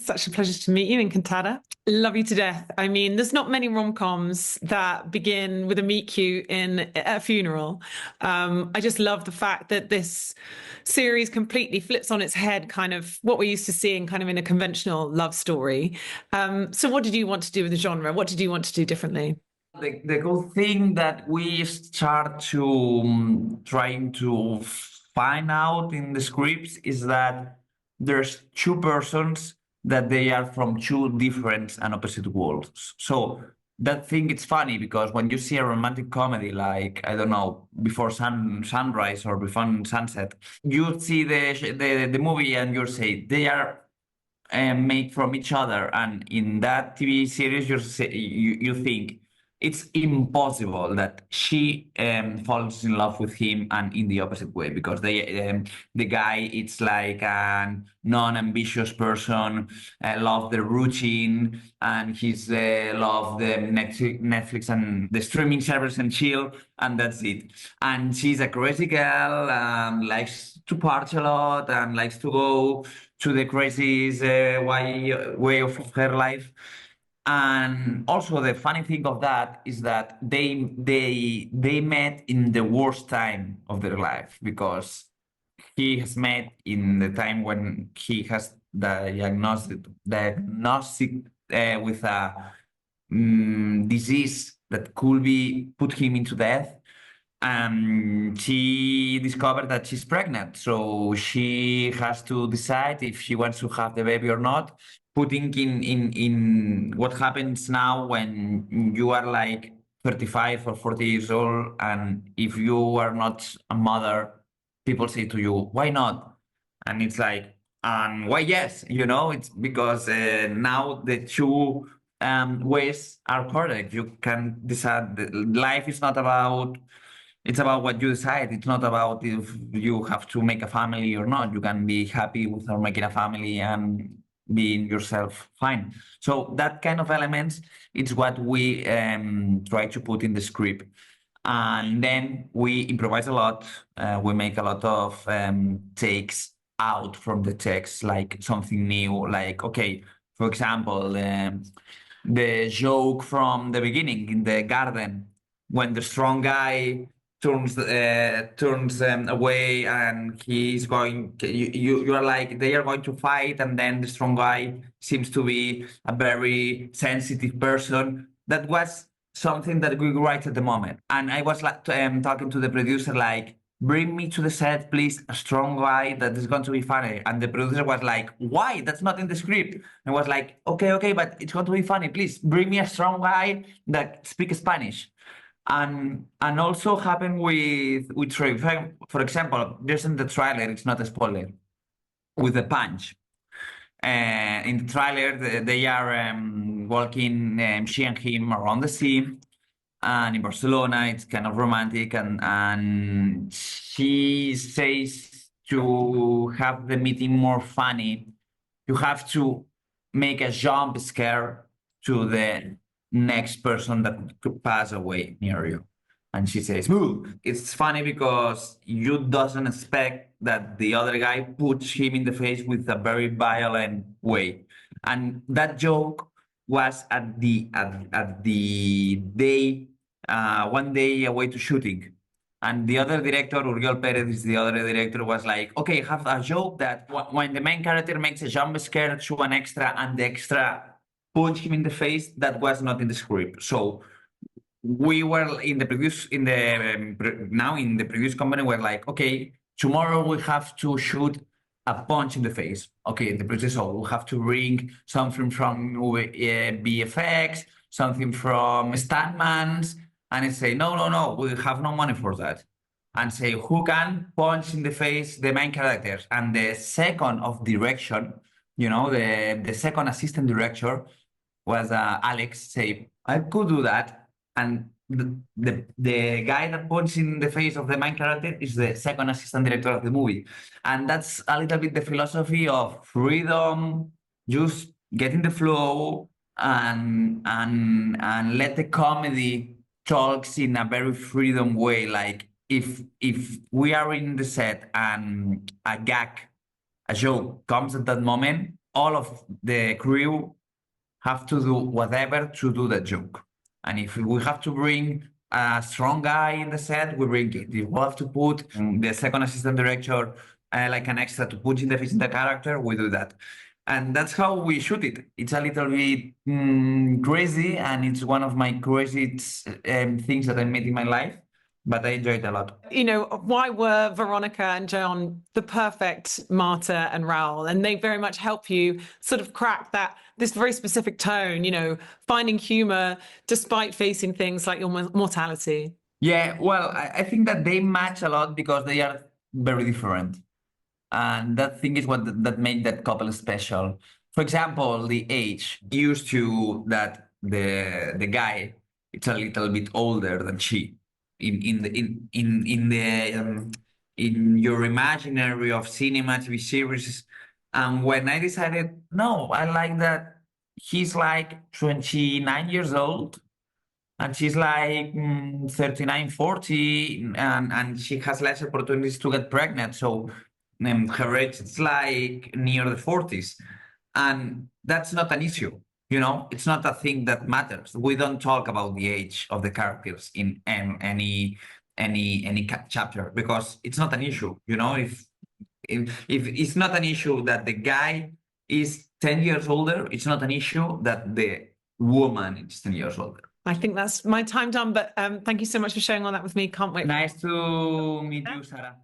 Such a pleasure to meet you, Encantada. Love you to death. I mean, there's not many rom-coms that begin with a meet cute in a funeral. I just love the fact that this series completely flips on its head kind of what we're used to seeing kind of in a conventional love story. So what did you want to do with the genre? What did you want to do differently? The cool thing that we start to trying to find out in the scripts is that there's two persons that they are from two different and opposite worlds. So that thing it's funny because when you see a romantic comedy like I don't know before sunrise or before sunset, you see the movie and you say they are made from each other, and in that TV series you think it's impossible that she falls in love with him and in the opposite way because the guy it's like a non-ambitious person, love the routine, and he's love the Netflix and the streaming service and chill, and that's it. And she's a crazy girl, likes to party a lot and likes to go to the crazy way of her life. And also the funny thing of that is that they met in the worst time of their life because he has met in the time when he has the diagnostic with a disease that could be put him into death. She discovered that she's pregnant, so she has to decide if she wants to have the baby or not. Putting in what happens now when you are like 35 or 40 years old, and if you are not a mother, people say to you, "Why not?" And it's like, why yes? It's because now the two ways are correct. You can decide. Life is not about. It's about what you decide. It's not about if you have to make a family or not. You can be happy without making a family and being yourself fine. So that kind of elements, it's what we try to put in the script. And then we improvise a lot. We make a lot of takes out from the text, like something new, like, okay, for example, the joke from the beginning in the garden, when the strong guy turns away and he's going you are like they are going to fight, and then the strong guy seems to be a very sensitive person. That was something that we write at the moment, and I was like talking to the producer like, bring me to the set please a strong guy that is going to be funny, and the producer was like, why, that's not in the script. And I was like, okay, but it's going to be funny, please bring me a strong guy that speaks Spanish. And also happened with Trey. For example, just in the trailer, it's not a spoiler, with the punch. In the trailer, they are walking, she and him, around the sea, and in Barcelona, it's kind of romantic, and she says to have the meeting more funny, you have to make a jump scare to the next person that could pass away near you. And she says, "Ooh." It's funny because you doesn't expect that the other guy puts him in the face with a very violent way. And that joke was at the day, one day away to shooting. And the other director, Uriel Perez, is the other director, was like, okay, have a joke that when the main character makes a jump scare to an extra and the extra punch him in the face, that was not in the script. So we were in the previous company, we're like, okay, tomorrow we have to shoot a punch in the face. Okay, the producer, so we'll have to bring something from BFX, something from stuntmans, and I say, no, we have no money for that. And say, who can punch in the face the main characters? And the second of direction, the second assistant director was Alex, say, I could do that. And the guy that punches in the face of the main character is the second assistant director of the movie. And that's a little bit the philosophy of freedom, just get in the flow and let the comedy talks in a very freedom way. Like if we are in the set and a joke comes at that moment, all of the crew have to do whatever to do the joke. And if we have to bring a strong guy in the set, we bring it. If we have to put the second assistant director like an extra to put in the face in the character, we do that. And that's how we shoot it. It's a little bit crazy, and it's one of my craziest things that I made in my life, but I enjoyed it a lot. You know, why were Veronica and Jan the perfect Marta and Raoul? And they very much help you sort of crack this very specific tone, you know, finding humor despite facing things like your mortality. Yeah, well, I think that they match a lot because they are very different. And that thing is what that made that couple special. For example, the age used to that the guy, it's a little bit older than she. In your imaginary of cinema, TV series. And when I decided, no, I like that he's like 29 years old and she's like 39, 40, and she has less opportunities to get pregnant. So her age is like near the 40s. And that's not an issue. You know, it's not a thing that matters. We don't talk about the age of the characters in any chapter because it's not an issue. You know, if it's not an issue that the guy is 10 years older, it's not an issue that the woman is 10 years older. I think that's my time done, but thank you so much for sharing all that with me. Can't wait. Nice to meet you, Sarah.